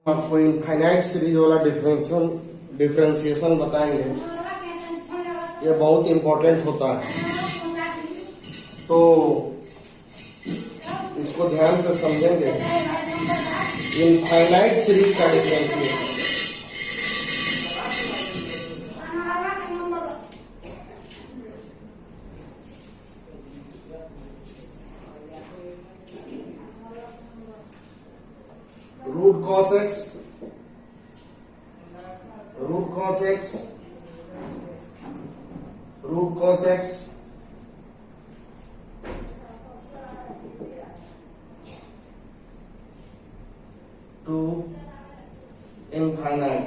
आपको infinite series वाला differentiation बताएंगे। ये बहुत इंपॉर्टेंट होता है, तो इसको ध्यान से समझेंगे। इनफाइनाइट सीरीज का differentiation, root cos x to infinite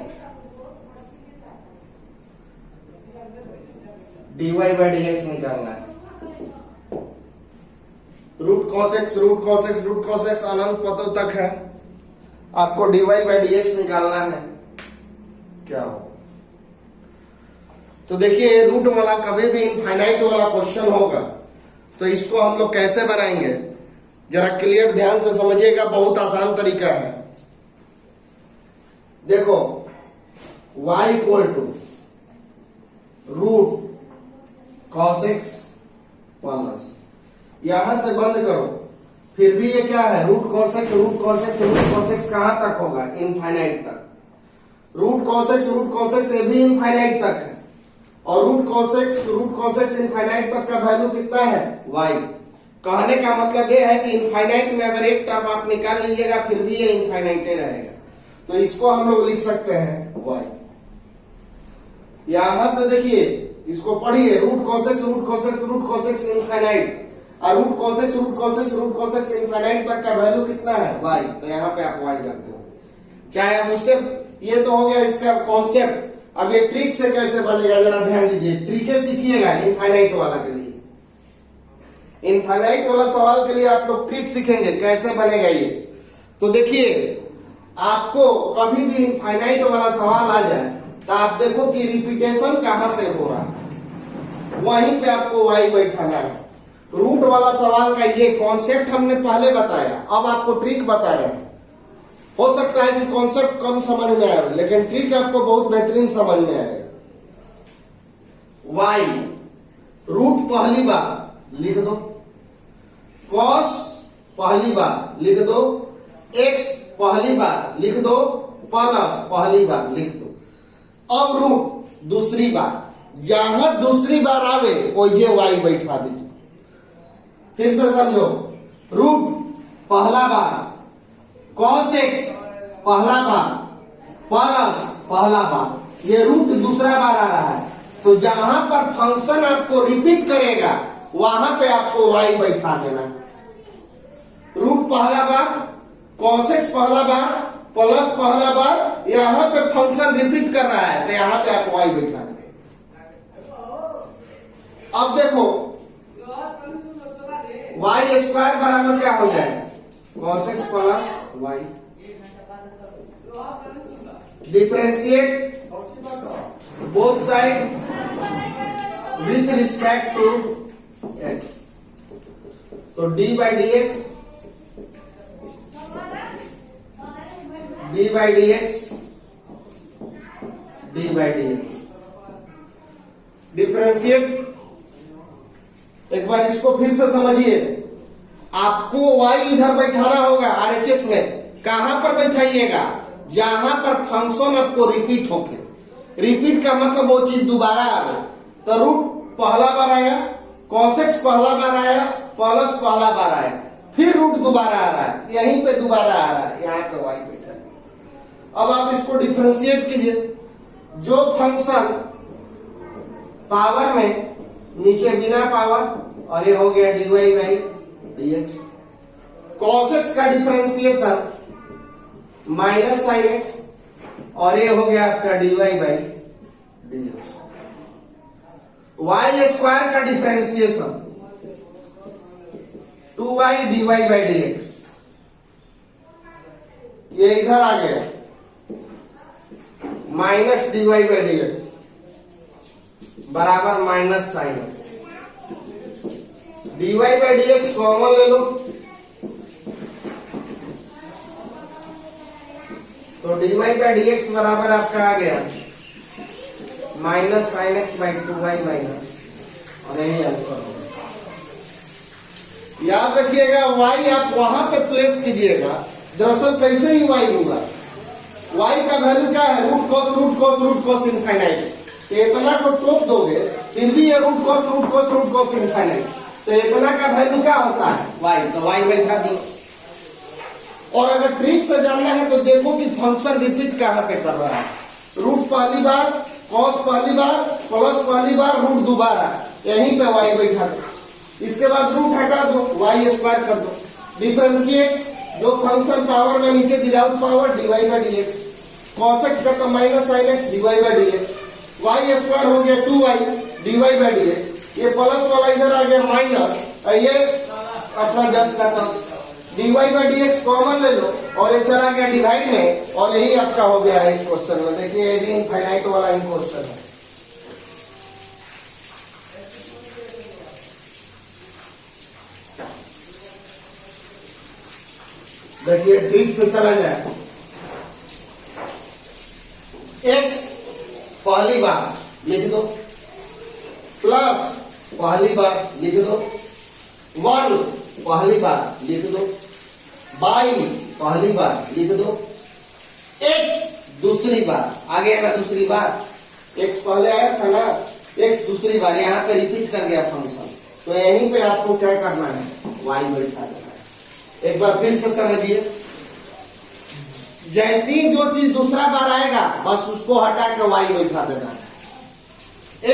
dy by dx निकालना है। रूट cos x अनंत पदों तक है, आपको dy बाई dx निकालना है। क्या हो तो देखिए, रूट वाला कभी भी इनफाइनाइट वाला क्वेश्चन होगा तो इसको हम लोग कैसे बनाएंगे, जरा क्लियर ध्यान से समझिएगा। बहुत आसान तरीका है। देखो, y equal to root cos x plus, यहां से बंद करो, फिर भी ये क्या है, रूट cos x कहां तक होगा, इनफाइनाइट तक। रूट cos x ये भी इनफाइनाइट तक है, और रूट cos x इनफाइनाइट तक का वैल्यू कितना है, y। कहने का मतलब ये है कि इनफाइनाइट में अगर एक टर्म आप निकाल लीजिएगा फिर भी ये इनफाइनाइट रहेगा, तो इसको हम लोग लिख सकते हैं y। यहां से देखिए, इसको पढ़िए, रूट cos x इनफाइनाइट, और रूट cos x इनफाइनाइट तक का वैल्यू कितना है, y। तो यहाँ पे आप y रख दो। चाहे अब उससे, ये तो हो गया इसका कॉन्सेप्ट। अब ये ट्रिक से कैसे बनेगा जरा ध्यान दीजिए, ट्रिके सीखिएगा इनफाइनाइट वाला के लिए। इनफाइनाइट वाला सवाल के लिए आप लोग ट्रिक सीखेंगे कैसे बनेगा ये। तो देखिए, आपको कभी भी इनफाइनाइट वाला सवाल आ जाए तो आप देखो कि रिपीटेशन कहां से हो रहा है, वहीं पे आपको y बैठाना है। रूट वाला सवाल का ये कॉन्सेप्ट हमने पहले बताया, अब आपको ट्रिक बता रहे हैं। हो सकता है कि कॉन्सेप्ट कम समझ में आए, लेकिन ट्रिक आपको बहुत बेहतरीन समझ में आएगा। y रूट पहली बार लिख दो, cos पहली बार लिख दो, x पहली बार लिख दो, प्लस पहली बार लिख दो। अब रूट दूसरी बार, जहां दूसरी बार आवे वही y बैठा दीजिए। फिर से समझो, रूट पहला बार, cos x पहला बार, प्लस पहला बार, ये रूट दूसरा बार आ रहा है, तो जहां पर फंक्शन आपको रिपीट करेगा वहां पे आपको y बैठा देना। रूट पहला बार, cos x पहला बार, प्लस पहला बार, यहां पे फंक्शन रिपीट कर रहा है तो यहां पे आप y बैठा देना। अब देखो, y स्क्वायर बराबर क्या हो जाएगा, cos x plus y। Differentiate both side with respect to x, तो d बाई dx डिफरेंशिएट। एक बार इसको फिर से समझिए, आपको y इधर बैठाना होगा RHS में। कहां पर बैठाइएगा, जहां पर फंक्शन आपको रिपीट होके, रिपीट का मतलब वो चीज दोबारा आवे। तो रूट पहला बार आया, cos x पहला बार आया, प्लस पहला बार आया, फिर रूट दोबारा आ रहा है, यहीं पे दोबारा आ रहा है, यहाँ पे y बैठा है। अब आप इसको डिफरेंशिएट कीजिए। जो फंक्शन पावर में, नीचे बिना पावर, और ये हो गया dy by dx। cos x का डिफरेंशिएशन माइनस साइन x, और ये हो गया आपका dy by dx। y square का differentiation 2y dy by dx, ये इधर आ गया, माइनस dy बाई dx बराबर minus sine x। dy by dx common ले लो, तो dy बाई dx बराबर आपका आ गया minus sine x by 2y minus, और यही आंसर होगा। याद रखिएगा y आप वहां पे प्लेस कीजिएगा। दरअसल कैसे ही y होगा, y का वैल्यू क्या है, रूट कॉस इनफाइनाइट। तो इतना को टोक दोगे फिर भी ये रूट कॉस इनफाइनाइट, तो इतना का वैल्यू क्या होता है y, तो y बैठा दिए। और अगर ट्रिक से जानना है तो देखो कि फंक्शन रिपीट कहां पे कर रहा है। रूट पहली बार, कॉस पहली बार, प्लस पहली बार, रूट दोबारा, यहीं पे y बैठा दो। इसके बाद रूट हटा दो, y स्क्वायर कर दो। डिफरेंशिएट, जो फंक्शन पावर में नीचे without power dy by dx, cos x का तो minus sin x dy by dx, y square हो गया 2y dy बाई dx, ये प्लस वाला इधर आ गया माइनस, ये अपना जस्ट का terms dy by dx common ले लो और ये चला गया डिवाइड में, और यही आपका हो गया है इस क्वेश्चन में। देखिए ये भी इनफाइनाइट वाला ही क्वेश्चन है। देखिए ट्रिक से चला जाए, x पहली बार लिख दो, प्लस पहली बार लिख दो, 1 पहली बार लिख दो, बाई पहली बार लिख दो, x दूसरी बार आ गया ना, दूसरी बार x पहले आया था ना, x दूसरी बार यहाँ पे रिपीट कर गया फंक्शन, तो यहीं पे आपको क्या करना है, y बैठा देना है। एक बार फिर से समझिए, जैसी जो चीज दूसरा बार आएगा बस उसको हटा के y बैठा देना है।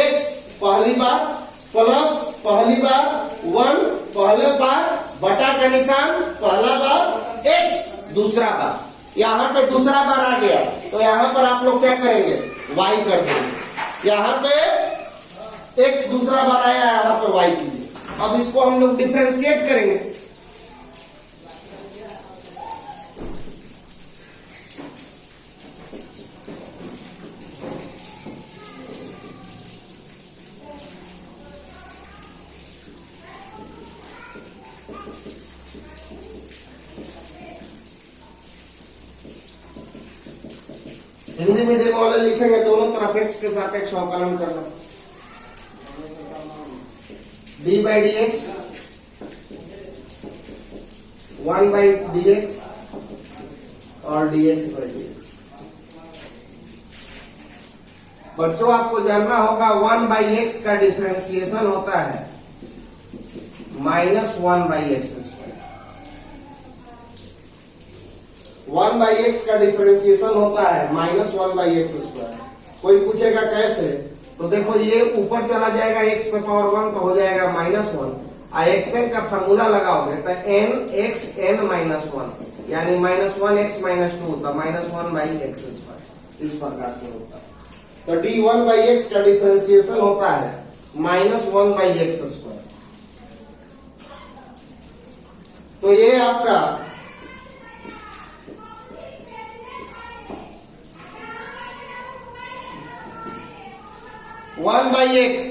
x पहली बार प्लस पहली बार 1 पहले बार बटा का निशान पहला बार, x दूसरा बार। यहाँ पे दूसरा बार आ गया तो यहाँ पर आप लोग क्या करेंगे, y कर देंगे। यहाँ पे x दूसरा बार आया, यहाँ पे y कीजिए। अब इसको हम लोग डिफरेंशिएट करेंगे। हिंदी मीडियम वाले लिखेंगे दोनों तरफ x के सापेक्ष अवकलन करना। d by D x 1 by D x और dx बाई डी एक्स। बच्चों आपको जानना होगा 1 बाई एक्स का डिफरेंशिएशन होता है -1 by x square. 1 by x का डिफरेंशिएशन होता है -1 बाई एक्स स्क्वायर। कोई पूछेगा कैसे, तो देखो ये ऊपर चला जाएगा x पे पावर 1 तो हो जाएगा -1, xn का फॉर्मूला लगाओगे तो n x n -1 यानी -1x -2 तो -1 बाई एक्स स्क्वायर, इस प्रकार से होता है। तो d1 बाई एक्स का डिफरेंशिएशन होता है -1 बाई एक्स स्क्वायर। तो ये आपका 1 बाई एक्स।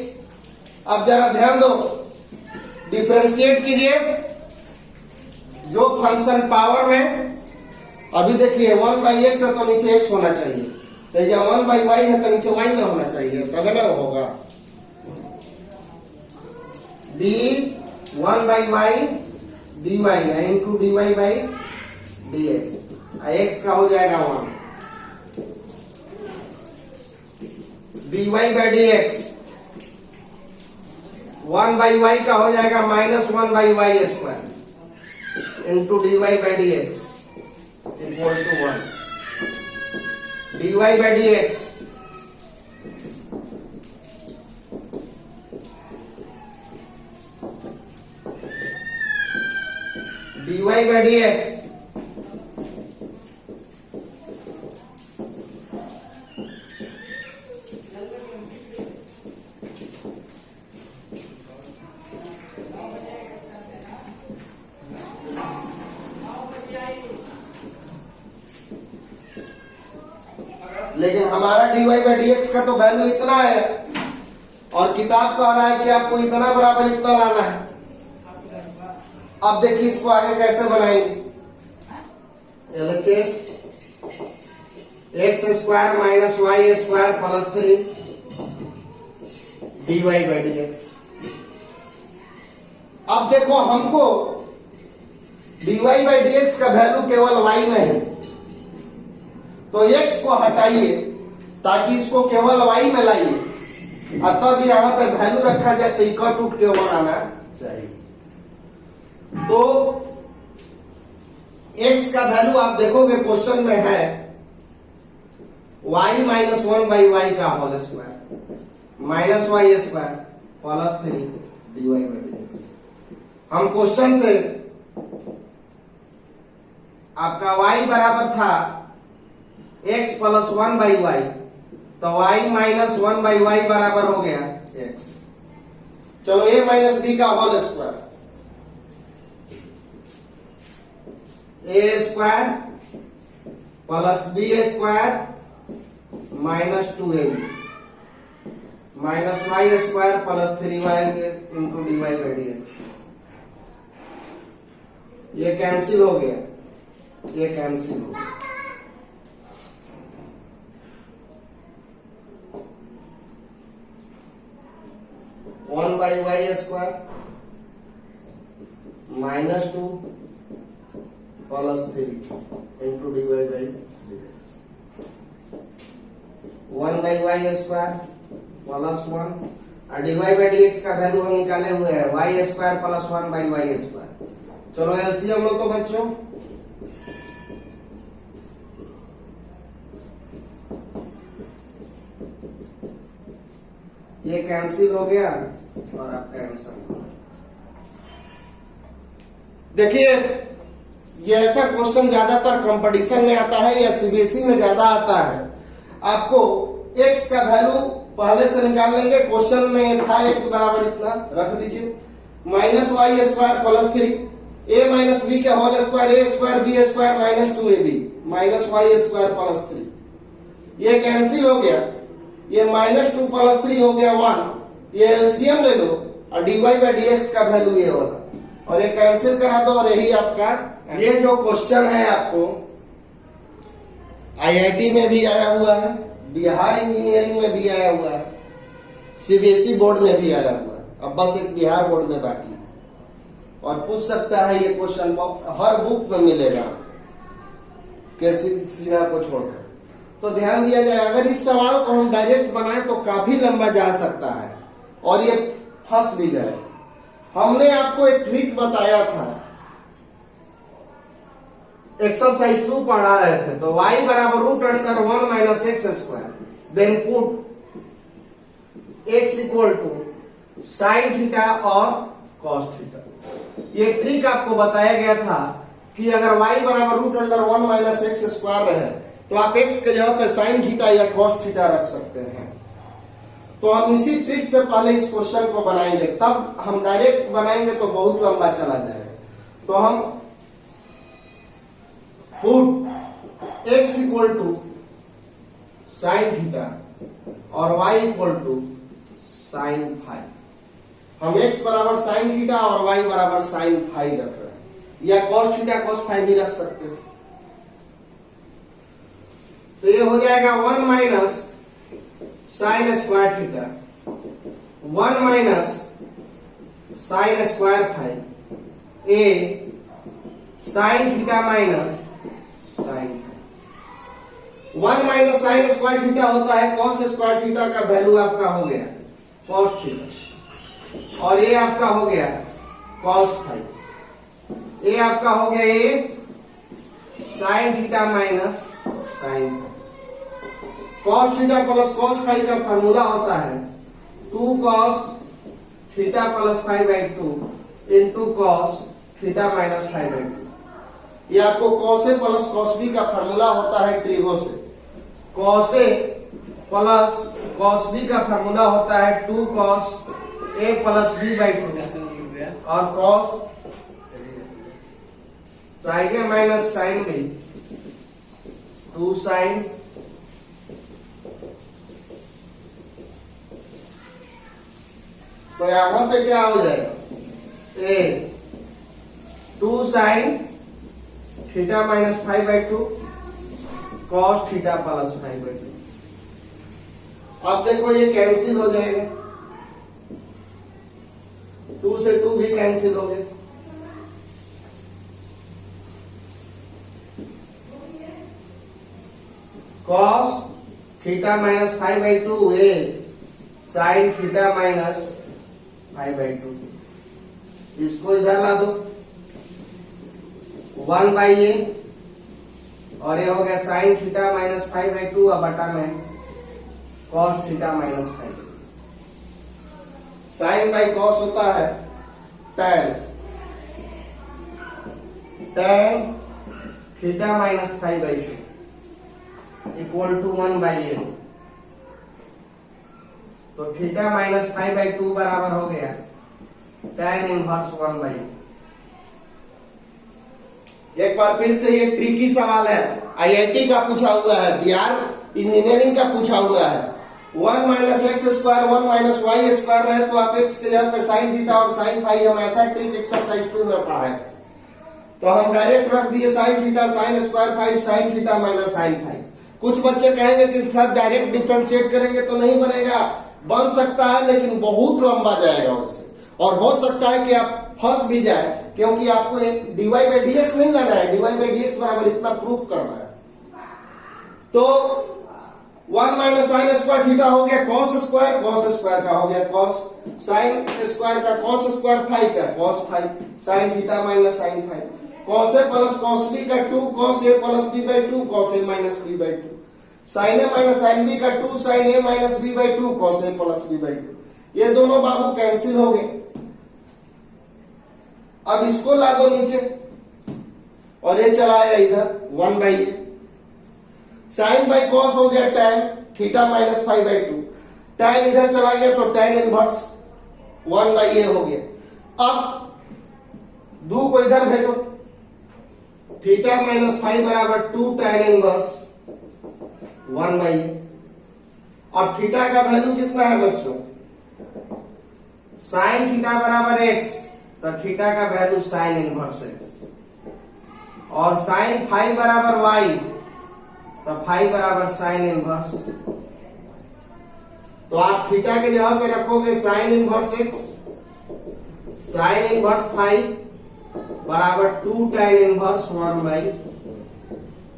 अब जरा ध्यान दो, डिफरेंशिएट कीजिए जो फंक्शन पावर में, अभी देखिए 1 बाई एक्स है तो नीचे x होना चाहिए, तो जब 1 बाई वाई है तो नीचे y ना होना चाहिए, तब ना होगा d1 by Y dy into dy by dx, x का हो जाएगा 1, dy by dx 1 by y का हो जाएगा -1 by y square into dy by dx equal to 1, dy by dx dy by dx लेकिन हमारा dy बाई dx का तो वैल्यू इतना है और किताब कह रहा है कि आपको इतना बराबर इतना लाना है। अब देखिए इसको आगे कैसे बनाएंगे। LHS x square minus Y square plus 3 dy by D x. अब देखो हमको dy बाई डी एक्स का वैल्यू केवल y में है, तो x को हटाइए ताकि इसको केवल y में लाइए, और तब यहां पे वैल्यू रखा जाए तो कट उठ के 1 आना चाहिए। तो x का वैल्यू आप देखोगे क्वेश्चन में है y माइनस 1 बाई वाई का whole square minus Y square plus 3 dy by D x. हम क्वेश्चन से आपका y बराबर था x प्लस 1 बाई वाई, तो y माइनस 1 बाई वाई बराबर हो गया x। चलो a माइनस बी का whole square, a square plus b square minus 2ab minus Y square plus 3y into dy by D x. ये कैंसिल हो गया, ये कैंसिल हो गया। One by y square minus 2 plus 3 into d y by D x. 1 by y square plus 1 और d y by D x का value हम निकाले हुए हैं y square plus 1 by y square. चलो एलसीएम लो तो बच्चों, ये कैंसिल हो गया और आपका आंसर। देखिए ये ऐसा क्वेश्चन ज्यादातर कंपटीशन में आता है या सीबीएसई में ज्यादा आता है। आपको x का वैल्यू पहले से निकाल लेंगे, क्वेश्चन में था x बराबर इतना रख दीजिए minus Y square plus 3 a minus B के whole square a square B square minus 2ab minus Y square plus 3। ये कैंसिल हो गया, ये माइनस 2 प्लस 3 हो गया 1। ये एलसीएम ले लो और dy बाई डी एक्स का वैल्यू ये वाला, और ये कैंसिल करा दो और यही आपका। ये जो क्वेश्चन है आपको आईआईटी में भी आया हुआ है, बिहार इंजीनियरिंग में भी आया हुआ है, सीबीएसई बोर्ड में भी आया हुआ है, अब बस एक बिहार बोर्ड में बाकी। और पूछ सकता है ये क्वेश्चन हर बुक में मिलेगा कैसी सीना को छोड़कर। तो ध्यान दिया जाए, अगर इस सवाल को हम डायरेक्ट बनाए तो काफी लंबा जा सकता है और ये फंस भी जाए। हमने आपको एक ट्रिक बताया था, एक्सरसाइज 2 पढ़ा रहे थे, तो y बराबर root under 1 minus x square, then put x equal to sine theta और कॉस थीटा। ये ट्रिक आपको बताया गया था कि अगर y बराबर root under 1 minus x square रहे तो आप x के जगह पे साइन थीटा या कॉस थीटा रख सकते हैं। तो हम इसी ट्रिक से पहले इस क्वेश्चन को बनाएंगे, तब हम डायरेक्ट बनाएंगे तो बहुत लंबा चला जाएगा। तो हम put x equal to sine theta और y equal to sine phi. हम x बराबर साइन थीटा और y बराबर साइन फाई रख रहे हैं, या कॉस थीटा कॉस फाई भी रख सकते हैं। तो ये हो जाएगा 1 minus sine square theta 1 minus sine square phi A sine theta minus sine. 1 minus sine square theta होता है कॉस स्क्वायर थीटा का वैल्यू आपका हो गया कॉस थीटा, और ये आपका हो गया कॉस फाई। ये आपका हो गया ये sine theta minus sine. Cos theta plus cos phi का फॉर्मूला होता है 2 cos theta plus phi by 2 into cos theta minus phi by 2। ये आपको कॉस ए प्लस कॉस बी का फॉर्मूला होता है ट्रिगो से। कॉस ए प्लस कॉस बी का फॉर्मूला होता है 2 cos A plus b by 2 और कॉस साइन ए माइनस साइन बी 2 साइन तो यहां पे क्या हो जाएगा ए 2 sign theta minus five by 2 cos theta plus 5/2। अब देखो ये कैंसिल हो जाएगा, 2 से 2 भी कैंसिल हो गए, कॉस थीटा माइनस 5/2 ए साइन थीटा माइनस 5/2। इसको इधर ला दो, 1/a और ये हो गया साइन थीटा माइनस 5/2 अब बटा में cos theta minus 5। Sine by cos होता है tan theta minus 5/2 equal to 1/a। तो थीटा माइनस 5/2 बराबर हो गया tan इनवर्स 1/a। एक बार फिर से ये ट्रिकी सवाल है, आईआईटी का पूछा हुआ है, बिहार इंजीनियरिंग का पूछा हुआ है। 1 minus x square 1 minus Y square है तो आप एक्स के जगह पे साइन थीटा और साइन फाई, हम ऐसा ट्रिक एक्सरसाइज 2 में पढ़ा है। तो हम डायरेक्ट रख दिए sine theta sine square 5 sine theta minus sine phi. कुछ बच्चे कहेंगे कि सर डायरेक्ट डिफरेंशिएट करेंगे तो नहीं बनेगा, बन सकता है लेकिन बहुत लंबा जाएगा उससे, और हो सकता है कि आप फंस भी जाए, क्योंकि आपको एक dy बाई dx नहीं लाना है, dy बाई dx बराबर इतना प्रूफ करना है। तो 1 माइनस साइन स्क्वायर थीटा हो गया कॉस स्क्वायर का हो गया कॉस, साइन स्क्वायर का कॉस स्क्वायर फाई का cos phi, sine theta minus sine phi, cos ए प्लस कॉस बी का 2 cos A plus b/2 cos A minus b/2, sine A minus sine B का 2 sine ए minus b/2 cos ए plus b/2। ये दोनों बाबू cancel हो गए। अब इसको ला दो नीचे और ये चला आया इधर 1/a, साइन बाई कॉस हो गया tan थीटा माइनस 5/2, tan इधर चला गया तो tan इनवर्स 1/a हो गया। अब 2 को इधर भेजो, थीटा माइनस 5 बराबर 2 tan इनवर्स 1/a। अब थीटा का वैल्यू कितना है बच्चों, साइन थीटा बराबर x, तो थीटा का वैल्यू साइन इनवर्स x, और साइन फाई बराबर y, तो फाई बराबर साइन इनवर्स। तो आप थीटा के जगह पे रखोगे sine inverse x, sine inverse phi बराबर 2 tan इनवर्स 1/।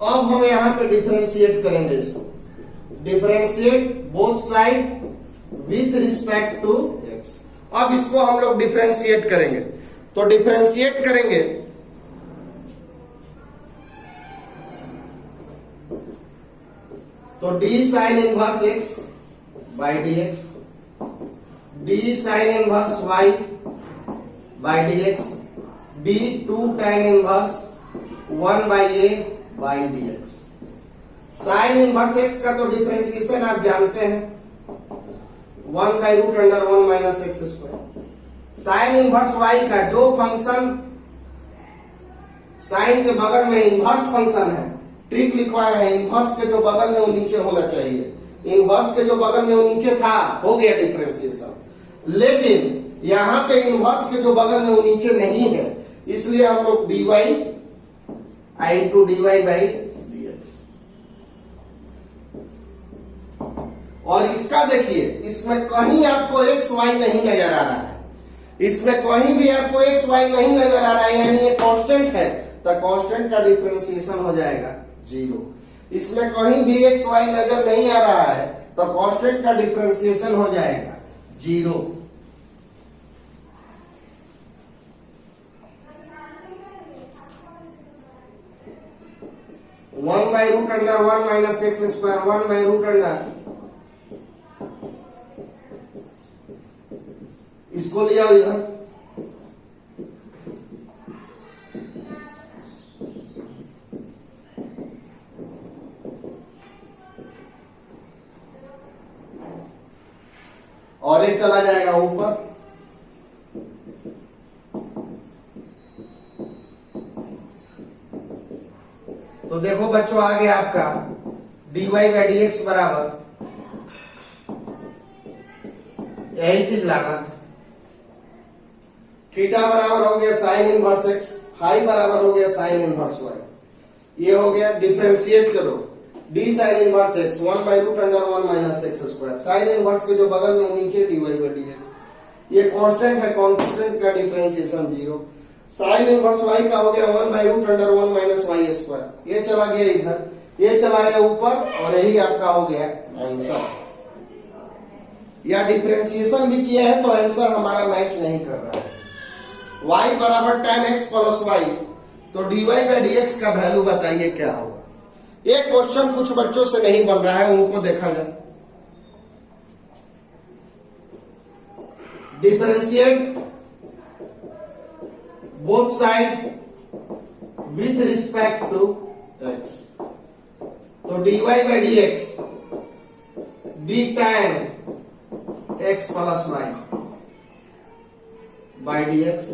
अब हम यहां पे डिफरेंशिएट करेंगे इसको, differentiate both side with respect to x। अब इसको हम लोग डिफरेंशिएट करेंगे, तो डिफरेंशिएट करेंगे तो d sign inverse x by dx, d sine inverse y by dx, d 2 tan inverse 1/a by dx। Sign inverse x का तो डिफरेंशिएशन आप जानते हैं, 1/√1 minus x square. Sine inverse y का जो फंक्शन साइन के बगल में इनवर्स फंक्शन है, ट्रिक लिखवाए हैं, इनवर्स के जो बगल में वो नीचे होना चाहिए, इनवर्स के जो बगल में वो नीचे था हो गया डिफरेंशिएशन। लेकिन यहां पे इनवर्स के जो बगल में वो नीचे नहीं है, इसलिए हम लोग dy dy बाई dx। और इसका देखिए, इसमें कहीं आपको x y नहीं नजर आ रहा है, इसमें कहीं भी आपको x y नहीं नजर आ रहा है, यानी ये कांस्टेंट है, तो कांस्टेंट का डिफरेंशिएशन हो जाएगा 0। इसमें कहीं भी x y नजर नहीं आ रहा है तो कांस्टेंट का डिफरेंशिएशन हो जाएगा 0। One by root under 1 minus x square 1 by root under, इसको लिया इधर, और ये चला जाएगा ऊपर, तो देखो बच्चों आ गया आपका dy बाई dx बराबर, यही चीज लाना, थीटा बराबर हो गया साइन इनवर्स x, फाई बराबर हो गया साइन इनवर्स y। ये हो गया, डिफरेंशिएट करो, D sine inverse x 1/√1 minus x square. Sine inverse के जो बगल में नीचे dy बाई डी एक्स, ये कांस्टेंट है, कांस्टेंट का डिफरेंशिएशन 0। साइन इनवर्स y का हो गया 1/√1 माइनस वाई स्क्वायर। ये चला गया इधर, ये चला गया ऊपर, और यही आपका हो गया आंसर। या डिफरेंशिएशन भी किया है तो आंसर हमारा मैच नहीं कर रहा है। y बराबर tan x प्लस वाई, तो dy बाई डी एक्स का वैल्यू बताइए क्या होगा। ये क्वेश्चन कुछ बच्चों से नहीं बन रहा है, उनको देखा जाए। Differentiate both side with respect to x, तो dy by D x d tan x plus y by D x,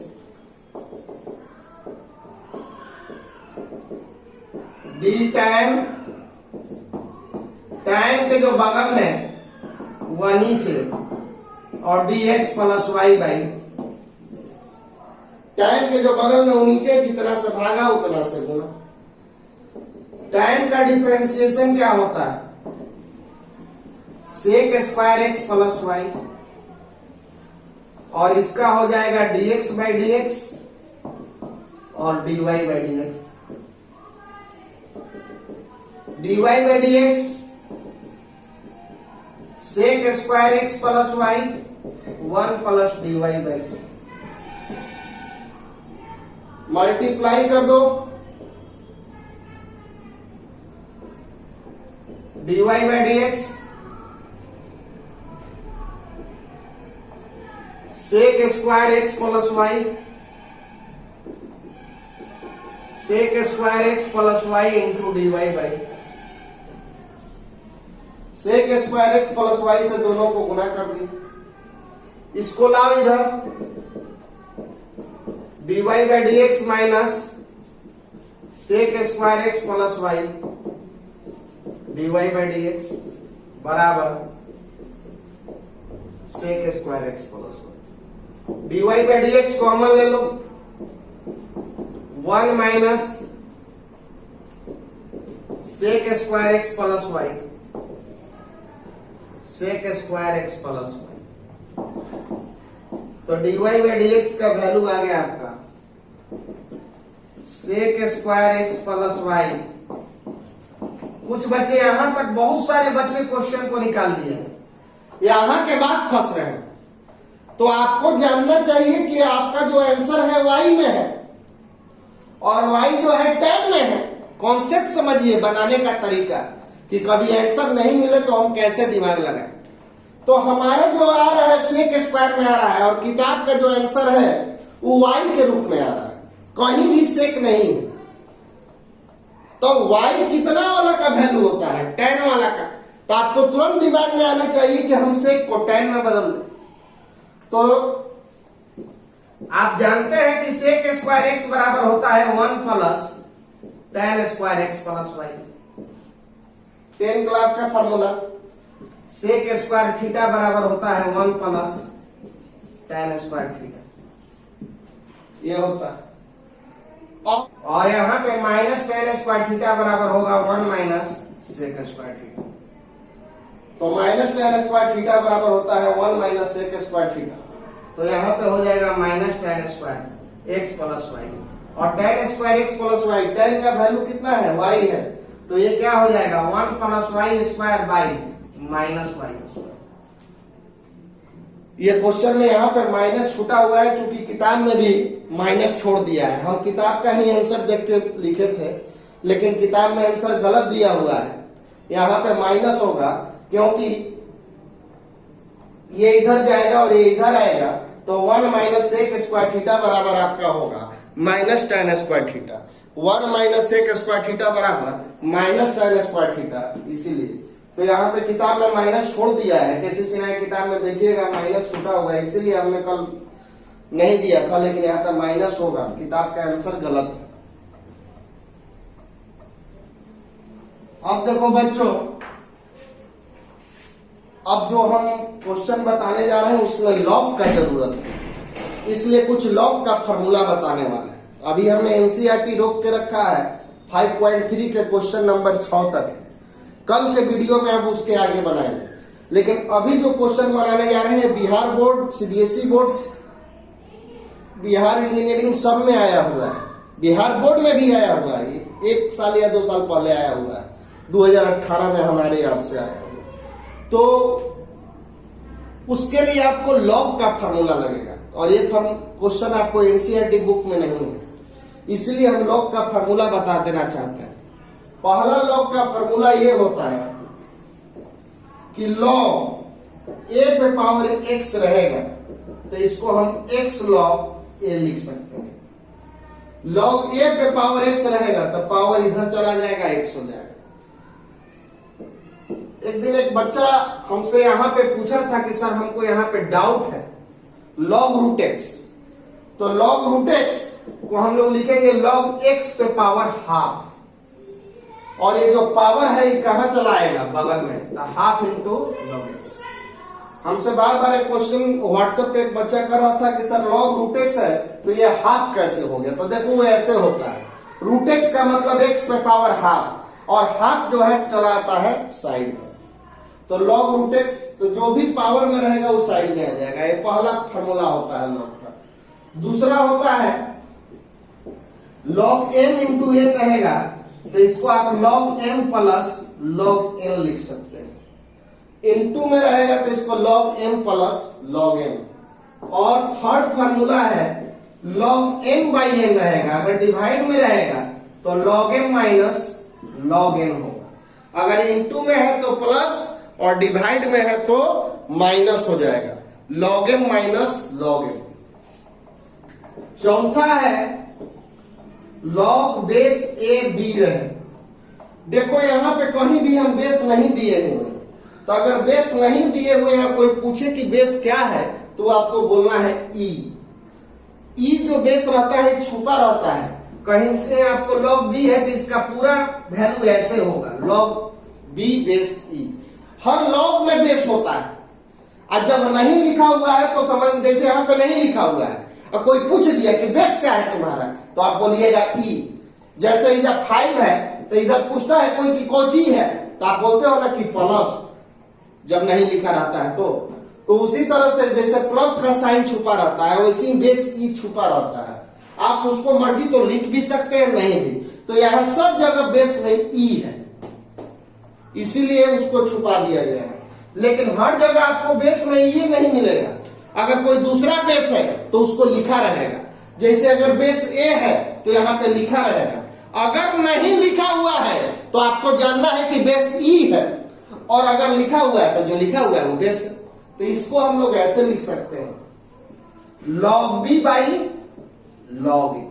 d tan के जो बगल में वह नीचे, और dx plus y by tan के जो बगल में वो नीचे, जितना से भागा उतना से गुना। tan का डिफरेंशिएशन क्या होता है? Sec square x plus y, और इसका हो जाएगा dx बाई डी एक्स और dy by D x. dy by D x sec square x plus y 1 plus dy by d, multiply कर दो, dy by D x sec square x plus Y, sec square x plus y into dy by, sec square x plus y से दोनों को गुना कर दी। इसको लाओ इधर, dy by D X minus sec square x plus Y dy by D X बराबर sec square x plus Y. dy by D X common ले लो, 1 minus sec square x plus Y, sec square x plus Y, तो dy by D x का value आ गया आपका sec square x plus Y. कुछ बच्चे यहां तक, बहुत सारे बच्चे क्वेश्चन को निकाल लिए, यहां के बाद फंस रहे हैं। तो आपको जानना चाहिए कि आपका जो आंसर है y में है और y जो है tan में है। कॉन्सेप्ट समझिए, बनाने का तरीका, कि कभी आंसर नहीं मिले तो हम कैसे दिमाग लगाएं। तो हमारा जो आ रहा है सेक स्क्वायर में आ रहा है, और किताब का जो आंसर है वो y के रूप में आ रहा है, कहीं भी सेक नहीं है। तो y कितना वाला का वैल्यू होता है? tan वाला का। तो आपको तुरंत दिमाग में आना चाहिए कि हम सेक को tan में बदल दें। तो आप जानते हैं कि सेक स्क्वायर एक्स बराबर होता है 1 plus tan square x plus y. 10 class का फॉर्मूला, सेक स्क्वायर थीटा बराबर होता है 1 प्लस tan स्क्वायर थीटा, ये होता है। और यहां पे माइनस tan स्क्वायर थीटा बराबर होगा 1 माइनस सेक स्क्वायर थीटा। तो माइनस tan स्क्वायर थीटा बराबर होता है 1 माइनस सेक स्क्वायर थीटा। तो यहाँ पे हो जाएगा minus tan square x plus y, और tan square x plus y, tan का वैल्यू कितना है? y है, तो ये क्या हो जाएगा 1 plus y square by minus Y square. ये क्वेश्चन में यहाँ पे माइनस छूटा हुआ है, क्योंकि किताब में भी माइनस छोड़ दिया है। हम किताब का ही आंसर देख के लिखे थे, लेकिन किताब में आंसर गलत दिया हुआ है। यहाँ पे माइनस होगा, क्योंकि ये इधर जाएगा और ये इधर आएगा, तो 1 माइनस सेक स्क्वायर थीटा बराबर आपका होगा minus tan square theta. 1 minus sec square theta बराबर माइनस tan स्क्वायर थीटा। इसीलिए तो यहाँ पे किताब में माइनस छोड़ दिया है, किसी से नए किताब में देखिएगा माइनस छूटा हुआ है, इसीलिए हमने कल नहीं दिया था, लेकिन यहाँ पे माइनस होगा। किताब का आंसर गलत है। अब देखो बच्चों, अब जो हम क्वेश्चन बताने जा रहे हैं उसमें लॉग का जरूरत है, इसलिए कुछ लॉग का फॉर्मूला बताने वाले हैं। अभी हमने एनसीईआरटी रोक के रखा है 5.3 के क्वेश्चन नंबर 6 तक। कल के वीडियो में अब उसके आगे बनाएंगे। लेकिन अभी जो क्वेश्चन बनाने जा रहे हैं Bihar board, CBSE board, Bihar engineering सब में आया हुआ है, बिहार बोर्ड में भी आया हुआ है, 1 साल या 2 साल पहले आया हुआ है, 2018 में हमारे याद से आया हुआ। तो उसके लिए आपको लॉग का फार्मूला लगेगा और ये क्वेश्चन आपको एनसीईआरटी बुक में नहीं है, इसलिए हम लॉग का फार्मूला बता देना चाहते हैं। पहला लॉग का फार्मूला ये होता है कि लॉग ए पे पावर एक्स रहेगा तो इसको हम एक्स लॉग ए लिख सकते हैं। लॉग ए पे पावर एक्स रहेगा तो पावर इधर चला जाएगा, एक्स हो जाएगा। एक दिन एक बच्चा हमसे यहां पे पूछा था कि सर हमको यहां पे डाउट है लॉग रूट एक्स, तो लॉग रूट एक्स को हम लोग लिखेंगे लॉग एक्स पे पावर हाफ, और ये जो पावर है ये कहां चला आएगा, बगल में, तो हाफ इंटू लॉग एक्स। हमसे बार बार एक क्वेश्चन व्हाट्सएप पे एक बच्चा कर रहा था कि सर लॉग रूट एक्स है तो ये हाफ कैसे हो गया, तो देखो वो ऐसे होता है, रूट एक्स का मतलब एक्स पे पावर हाफ, और हाफ जो है चला आता है साइड में, तो लॉग रूट एक्स, तो जो भी पावर में रहेगा उस साइड में आ जाएगा। ये पहला फार्मूला होता है लॉग का। दूसरा होता है लॉग एम इंटू एन रहेगा तो इसको आप log m plus log n लिख सकते हैं। इंटू में रहेगा तो इसको log m plus log n. और थर्ड फार्मूला है लॉग एम बाई एन रहेगा, अगर डिवाइड में रहेगा तो log m minus log n होगा, अगर इंटू में है तो प्लस और डिवाइड में है तो माइनस हो जाएगा, log m minus log m. चौथा है लॉग बेस ए बी रहे। देखो यहां पे कहीं भी हम बेस नहीं दिए हुए, तो अगर बेस नहीं दिए हुए हैं कोई पूछे कि बेस क्या है तो आपको बोलना है ई। ई जो बेस रहता है छुपा रहता है, कहीं से आपको लॉग बी है तो इसका पूरा वैल्यू ऐसे होगा लॉग बी बेस ई। हर लॉग में बेस होता है, और जब नहीं लिखा हुआ है तो समझ, जैसे यहाँ पे नहीं लिखा हुआ है और कोई पूछ दिया कि बेस क्या है तुम्हारा, तो आप बोलिएगा ई। जैसे इधर 5 है तो इधर पूछता है कोई कि कौन सी है तो आप बोलते हो ना कि प्लस, जब नहीं लिखा रहता है तो उसी तरह से जैसे प्लस का साइन छुपा रहता है वैसे बेस ई छुपा रहता है। आप उसको मर्जी तो लिख भी सकते हैं नहीं भी, तो यहाँ सब जगह बेस में ई है, इसीलिए उसको छुपा दिया गया है। लेकिन हर जगह आपको बेस में ये नहीं मिलेगा, अगर कोई दूसरा बेस है तो उसको लिखा रहेगा। जैसे अगर बेस ए है तो यहाँ पे लिखा रहेगा, अगर नहीं लिखा हुआ है तो आपको जानना है कि बेस ई है, और अगर लिखा हुआ है तो जो लिखा हुआ है वो बेस है। तो इसको हम लोग ऐसे लिख सकते हैं लॉग बी बाई लॉग ए,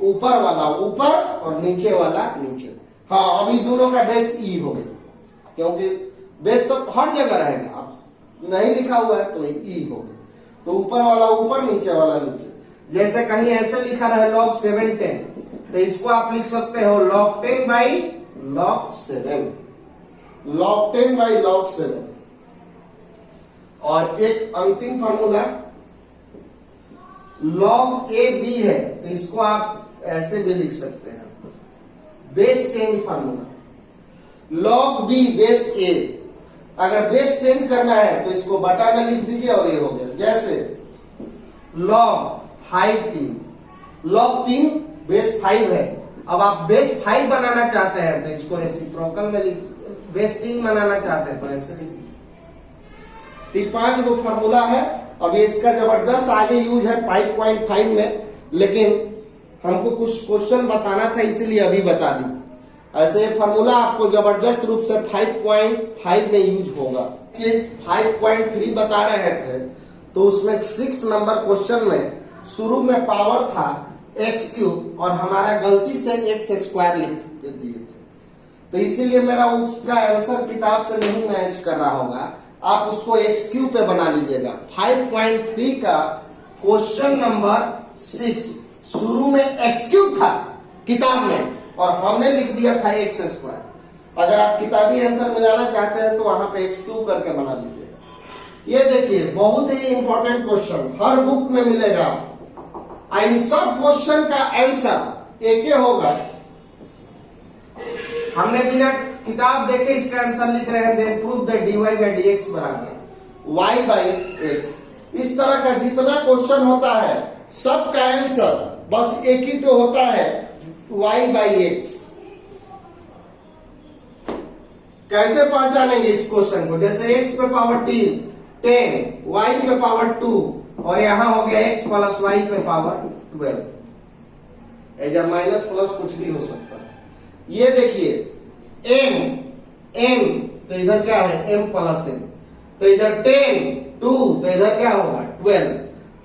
ऊपर वाला ऊपर और नीचे वाला नीचे। हाँ, अभी दोनों का बेस ई हो गया, क्योंकि बेस तो हर जगह रहेगा, अब नहीं लिखा हुआ है तो ई हो गया, तो ऊपर वाला ऊपर नीचे वाला नीचे। जैसे कहीं ऐसे लिखा रहे लॉग 7 10, तो इसको आप लिख सकते हो log 10 by log 7, log 10 by log 7। और एक अंतिम फॉर्मूला लॉग ए बी है तो इसको आप ऐसे भी लिख सकते हैं, base change formula, log B base A. अगर बेस चेंज करना है तो इसको बटा में लिख दीजिए और ये हो गया। जैसे लॉग 5 3, लॉग 3 बेस 5 है, अब आप बेस 5 बनाना चाहते हैं तो इसको रेसिप्रोकल में लिख, बेस 3 बनाना चाहते हैं तो ऐसे लिख। 5 गो फॉर्मूला है। अब इसका जबरदस्त आगे यूज है 5.5 में, लेकिन हमको कुछ क्वेश्चन बताना था इसीलिए अभी बता दी। ऐसे फॉर्मूला आपको जबरदस्त रूप से 5.5 में यूज होगा। 5.3 बता रहे थे तो उसमें 6 नंबर क्वेश्चन में शुरू में पावर था एक्स क्यूब और हमारा गलती से एक्स स्क्वायर लिख के दिए थे, तो इसीलिए मेरा उसका आंसर किताब से नहीं मैच कर रहा होगा, आप उसको एक्स क्यूब पे बना लीजिएगा। 5.3 का क्वेश्चन नंबर 6 शुरू में एक्स क्यूब था किताब में और हमने लिख दिया था एक्स स्क्वायर। अगर आप किताबी आंसर मिलाना चाहते हैं तो वहां पे एक्स क्यूब करके बना लीजिएगा। ये देखिए बहुत ही इंपॉर्टेंट क्वेश्चन, हर बुक में मिलेगा। इन सब क्वेश्चन का आंसर एक ही होगा। हमने बिना किताब देखे इसका आंसर लिख रहे हैं, then prove that dy by dx बराबर y बाई x। इस तरह का जितना क्वेश्चन होता है सबका आंसर बस एक ही तो होता है y बाई x। कैसे पहचानेंगे इस क्वेश्चन को? जैसे x पे पावर 10, y पे पावर 2 और यहां हो गया x प्लस y पे पावर 12। एजर माइनस प्लस कुछ भी हो सकता है। ये देखिए m तो इधर क्या है m प्लस m, तो इधर 10 2 तो इधर क्या होगा 12।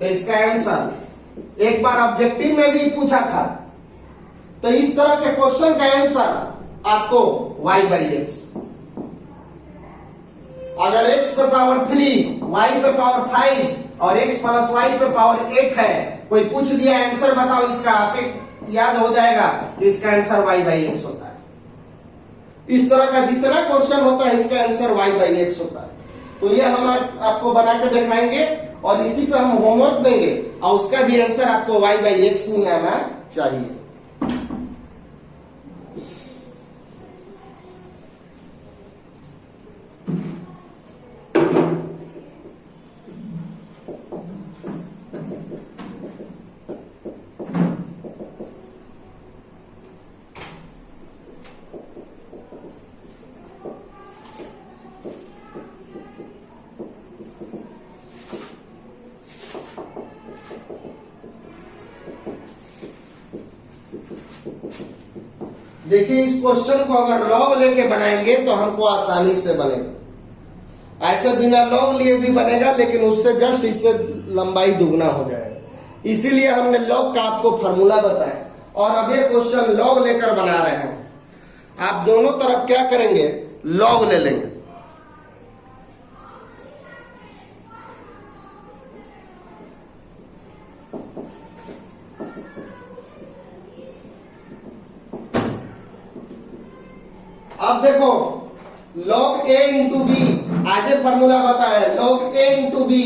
तो इसका आंसर एक बार ऑब्जेक्टिव में भी पूछा था। तो इस तरह के क्वेश्चन का आंसर आपको y बाई x। अगर x पे पावर 3 y पे पावर 5 और x प्लस y पे पावर 8 है, कोई पूछ दिया आंसर बताओ इसका, आप याद हो जाएगा कि इसका आंसर y बाई x होता है। इस तरह का जितना क्वेश्चन होता है इसका आंसर y बाई x होता है। तो ये हम आपको बना के दिखाएंगे और इसी पे हम होमवर्क देंगे और उसका भी आंसर आपको y बाई x नहीं आना चाहिए। देखिए इस क्वेश्चन को अगर लॉग लेके बनाएंगे तो हमको आसानी से बनेगा। ऐसे बिना लॉग लिए भी बनेगा लेकिन उससे जस्ट इससे लंबाई दुगना हो जाएगा। इसीलिए हमने लॉग का आपको फार्मूला बताया और अब ये क्वेश्चन लॉग लेकर बना रहे हैं। आप दोनों तरफ क्या करेंगे, लॉग ले लेंगे। अब देखो log a इंटू बी, आज फार्मूला बताया log a इंटू बी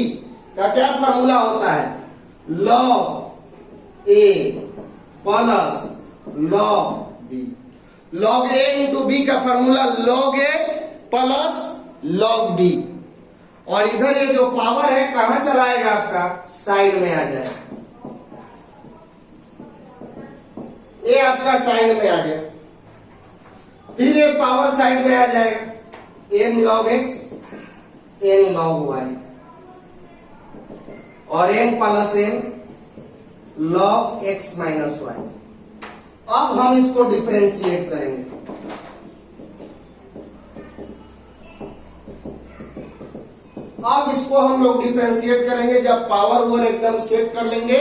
का क्या फार्मूला होता है, log a plus log b। log a into B का formula log a plus log b। और इधर ये जो पावर है कहां चलाएगा, आपका साइड में आ जाएगा। ये आपका साइड में आ गया, फिर ये पावर साइड में आ जाएगा, m log x n log y और m plus n log x minus y। अब हम इसको डिफरेंशिएट करेंगे। अब इसको हम लोग डिफरेंशिएट करेंगे जब पावर ओवर एकदम सेट कर लेंगे।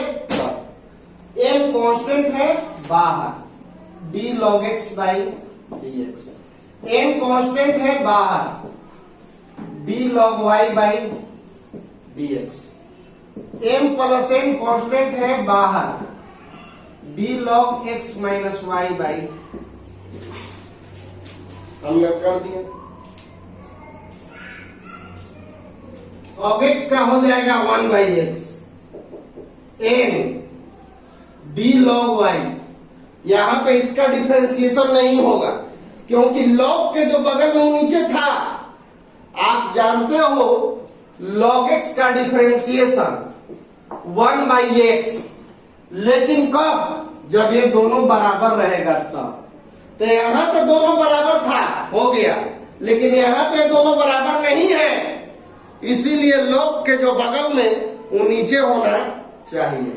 m कांस्टेंट है बाहर, d log x by dx। m constant है बाहर, d log y by dx। m plus n constant है बाहर, d log x minus y by. हमने कर दिया। अब x का हो जाएगा 1 by x, n d log y। यहां पे इसका डिफरेंशिएशन नहीं होगा क्योंकि log के जो बगल में वो नीचे था, आप जानते हो log x का डिफरेंशिएशन 1 बाई x, लेकिन कब, जब ये दोनों बराबर रहेगा तब। तो यहां तो दोनों बराबर था, हो गया, लेकिन यहां पे दोनों बराबर नहीं है, इसीलिए log के जो बगल में वो नीचे होना चाहिए।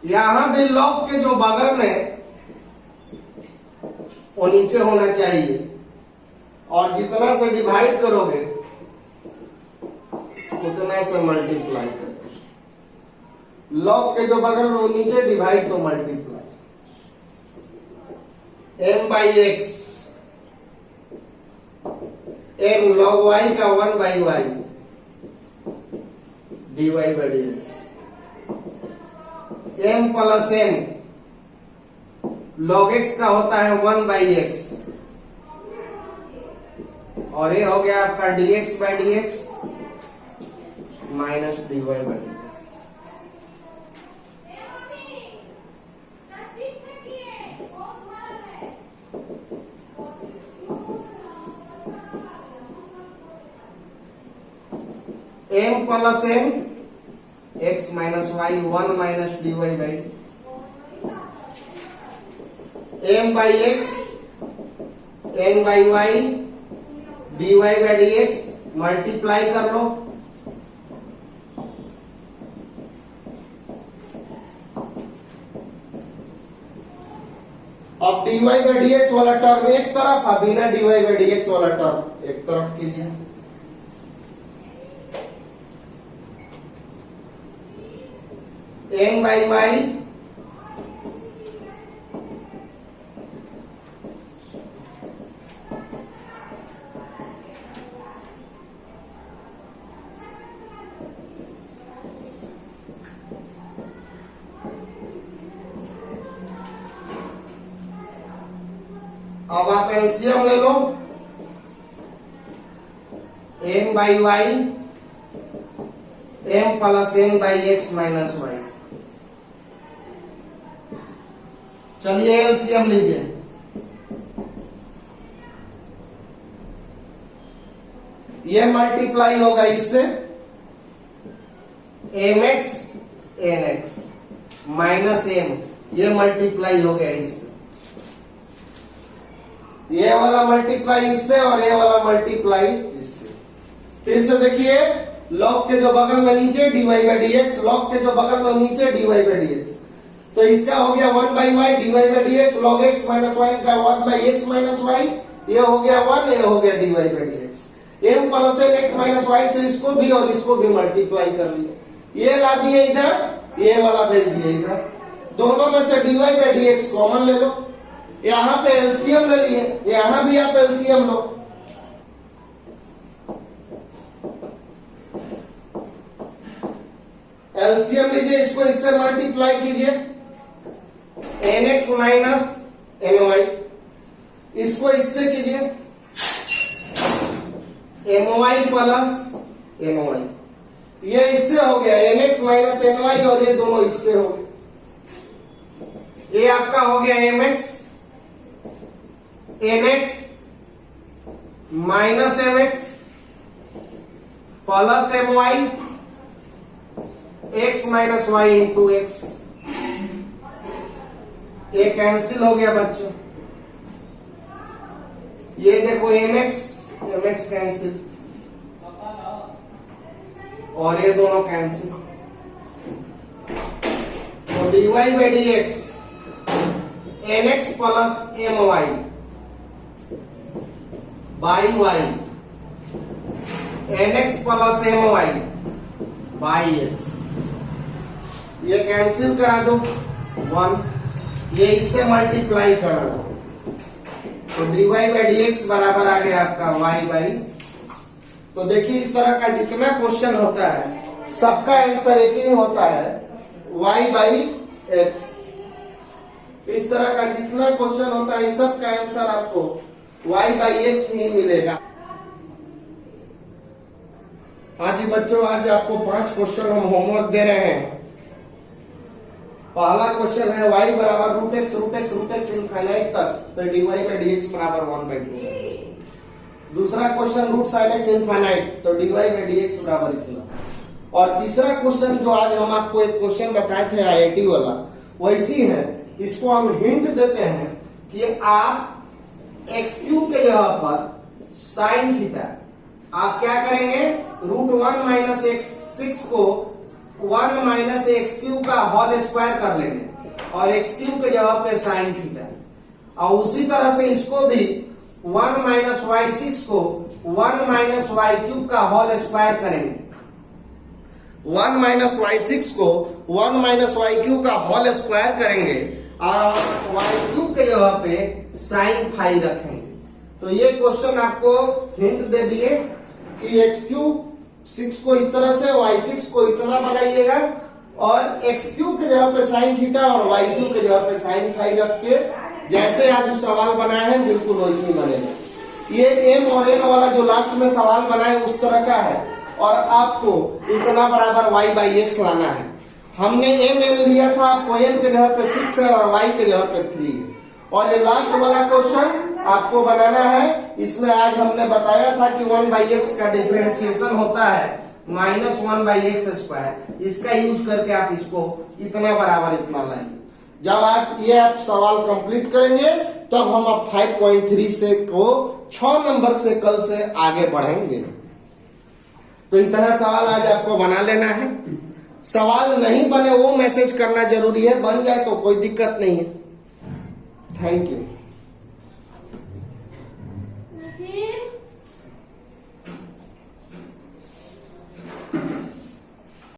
यहां भी log के जो बगल में वो नीचे होना चाहिए और जितना से डिवाइड करोगे उतना से मल्टीप्लाई करोगे। log के जो बगल में वो नीचे, डिवाइड तो multiply. m by x, m log y का 1 by y dy by dx। m plus n log x का होता है 1 बाई x और ये हो गया आपका dx by dx minus dy by dx। m plus m x minus y 1 minus dy by m by x n by y dy by dx multiply कर लो। अब dy बाई dx वाला term एक तरफ, अब बिना dy बाई dx वाला term एक तरफ कीजिए। n बाई y अब आप एलसीएम ले लो। m by Y m plus n by X minus Y. चलिए एलसीएम लीजिए। ये मल्टीप्लाई होगा इससे mx nx माइनस m, ये मल्टीप्लाई हो गया इससे, ये वाला मल्टीप्लाई इससे और ये वाला मल्टीप्लाई इससे। फिर से देखिए, लॉग के जो बगल में नीचे dy बाई dx, लॉग के जो बगल में नीचे dy बाई dx, तो इसका हो गया 1 by Y dy by dx, log x minus Y का 1 बाई x माइनस वाई, ये हो गया 1, ये हो गया dy by dx। m plus n x minus Y से इसको भी और इसको भी मल्टीप्लाई कर लिया, ये ला दिए इधर, ये वाला भेज दिए इधर। दोनों में से dy बाई dx कॉमन ले लो, यहां पे एलसीएम ले लिए, यहां भी आप एलसीएम लो। एलसीएम लीजिए, इसको इससे मल्टीप्लाई कीजिए, nx माइनस ny, इसको इससे कीजिए my प्लस ny, ये इससे हो गया nx माइनस ny और ये दोनों इससे हो गए, ये आपका हो गया mx nx minus mx plus my x minus y into x, ये कैंसिल हो गया बच्चों। ये देखो mx कैंसिल और ये दोनों कैंसिल, तो dy by dx nx plus my by y nx plus my by x, ये कैंसिल करा दो 1, ये इससे मल्टीप्लाई करा दो, तो dy बाई dx बराबर आ गया आपका y बाई। तो देखिए, इस तरह का जितना क्वेश्चन होता है सबका आंसर एक ही होता है, y बाई x। इस तरह का जितना क्वेश्चन होता है सब का आंसर आपको y बाई x ही मिलेगा। हाँ जी बच्चों, आज आपको 5 क्वेश्चन हम होमवर्क दे रहे हैं। पहला क्वेश्चन है y बराबर रूट एक्स इनफाइनाइट तक, तो dy बाई dx बराबर 1/2। दूसरा question root sine X infinite, तो dy बाई dx बराबर इतना। और तीसरा क्वेश्चन जो आज हम आपको एक क्वेश्चन बताए थे आईआईटी वाला, वैसी है, इसको हम हिंट देते हैं कि आप एक्स क्यूब के जगह पर साइन थीटा आप क्या करेंगे, रूट 1 माइनस एक्स 6 को 1 माइनस एक्स क्यूब का होल स्क्वायर कर लेंगे और एक्स क्यूब के जगह पे साइन थीटा, और उसी तरह से इसको भी 1 माइनस वाई 6 को 1 माइनस वाई क्यूब का होल स्क्वायर करेंगे। 1 माइनस वाई 6 को 1 माइनस वाई क्यूब का होल स्क्वायर करेंगे और वाई क्यूब के जगह पे साइन फाई रखेंगे। तो ये क्वेश्चन आपको हिंट दे दिए कि एक्स क्यूब 6 को इस तरह से, वाई 6 को इतना बनाइएगा और एक्स क्यूब के जगह पे साइन थीटा और वाई क्यूब के जगह पे साइन फाई रख के जैसे आज जो सवाल बनाए हैं बिल्कुल वैसे ही बनेगा। ये एम और एन वाला जो लास्ट में सवाल बनाए उस तरह का है, और आपको इतना बराबर y बाई एक्स लाना है। हमने m n लिया था, आपको m के जगह पे 6 है और y के जगह पे 3 है। और ये लास्ट वाला क्वेश्चन आपको बनाना है। इसमें आज हमने बताया था कि 1 बाई एक्स का डिफरेंशिएशन होता है -1 बाई एक्स स्क्वायर। इसका यूज करके आप इसको इतना बराबर इतना लाएंगे। जब आज ये आप सवाल कंप्लीट करेंगे तब हम अब 5.3 से को 6 नंबर से कल से आगे बढ़ेंगे। तो इतना सवाल आज आपको बना लेना है। सवाल नहीं बने वो मैसेज करना जरूरी है, बन जाए तो कोई दिक्कत नहीं है। Thank you.